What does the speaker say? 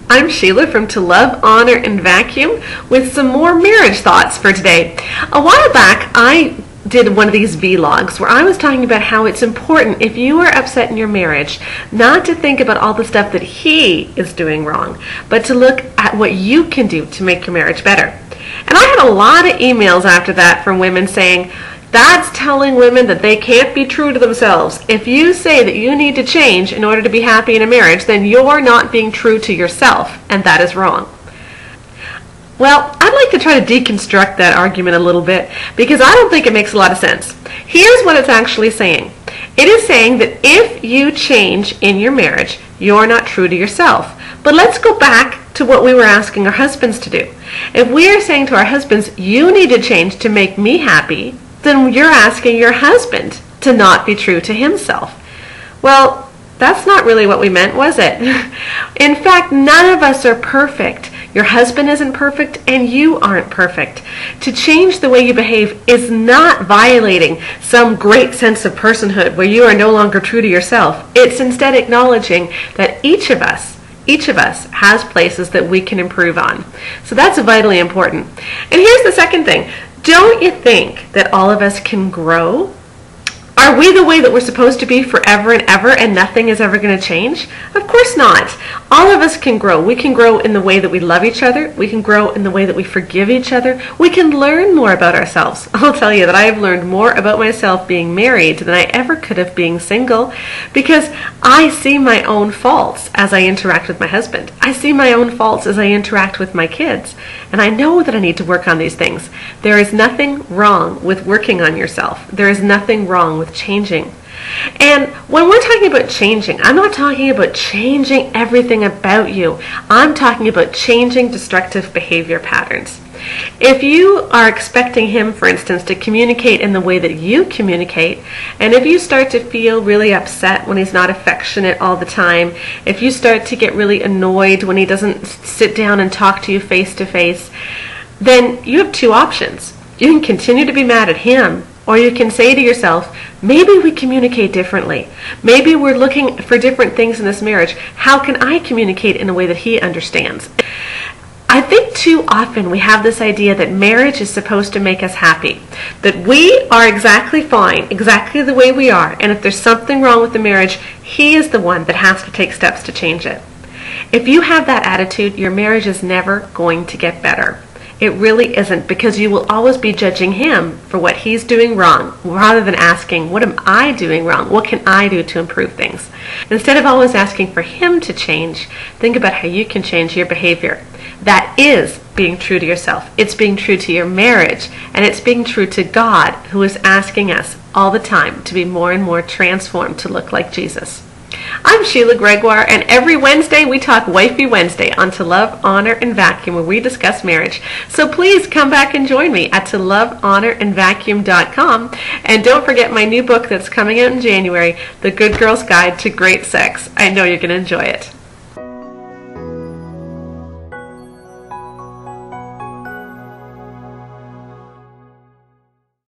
I'm Sheila from To Love, Honor, and Vacuum with some more marriage thoughts for today. A while back, I did one of these vlogs where I was talking about how it's important, if you are upset in your marriage, not to think about all the stuff that he is doing wrong, but to look at what you can do to make your marriage better. And I had a lot of emails after that from women saying, that's telling women that they can't be true to themselves. If you say that you need to change in order to be happy in a marriage, then you're not being true to yourself, and that is wrong. Well, I'd like to try to deconstruct that argument a little bit because I don't think it makes a lot of sense. Here's what it's actually saying. It is saying that if you change in your marriage, you're not true to yourself. But let's go back to what we were asking our husbands to do. If we are saying to our husbands, you need to change to make me happy, then you're asking your husband to not be true to himself. Well, that's not really what we meant, was it? In fact, none of us are perfect. Your husband isn't perfect, and you aren't perfect. To change the way you behave is not violating some great sense of personhood where you are no longer true to yourself. It's instead acknowledging that each of us has places that we can improve on. So that's vitally important. And here's the second thing. Don't you think that all of us can grow? Are we the way that we're supposed to be forever and ever and nothing is ever going to change? Of course not. All of us can grow. We can grow in the way that we love each other. We can grow in the way that we forgive each other. We can learn more about ourselves. I'll tell you that I have learned more about myself being married than I ever could have being single because I see my own faults as I interact with my husband. I see my own faults as I interact with my kids. And I know that I need to work on these things. There is nothing wrong with working on yourself. There is nothing wrong with changing. And when we're talking about changing, I'm not talking about changing everything about you. I'm talking about changing destructive behavior patterns. If you are expecting him, for instance, to communicate in the way that you communicate, and if you start to feel really upset when he's not affectionate all the time, if you start to get really annoyed when he doesn't sit down and talk to you face to face, then you have two options. You can continue to be mad at him, or you can say to yourself, maybe we communicate differently. Maybe we're looking for different things in this marriage. How can I communicate in a way that he understands? I think too often we have this idea that marriage is supposed to make us happy, that we are exactly fine, exactly the way we are, and if there's something wrong with the marriage, he is the one that has to take steps to change it. If you have that attitude, your marriage is never going to get better. It really isn't, because you will always be judging him for what he's doing wrong, rather than asking, what am I doing wrong? What can I do to improve things? Instead of always asking for him to change, think about how you can change your behavior. That is being true to yourself. It's being true to your marriage, and it's being true to God, who is asking us all the time to be more and more transformed to look like Jesus. I'm Sheila Gregoire, and every Wednesday we talk Wifey Wednesday on To Love, Honor, and Vacuum, where we discuss marriage. So please come back and join me at tolovehonorandvacuum.com. And don't forget my new book that's coming out in January, The Good Girl's Guide to Great Sex. I know you're going to enjoy it.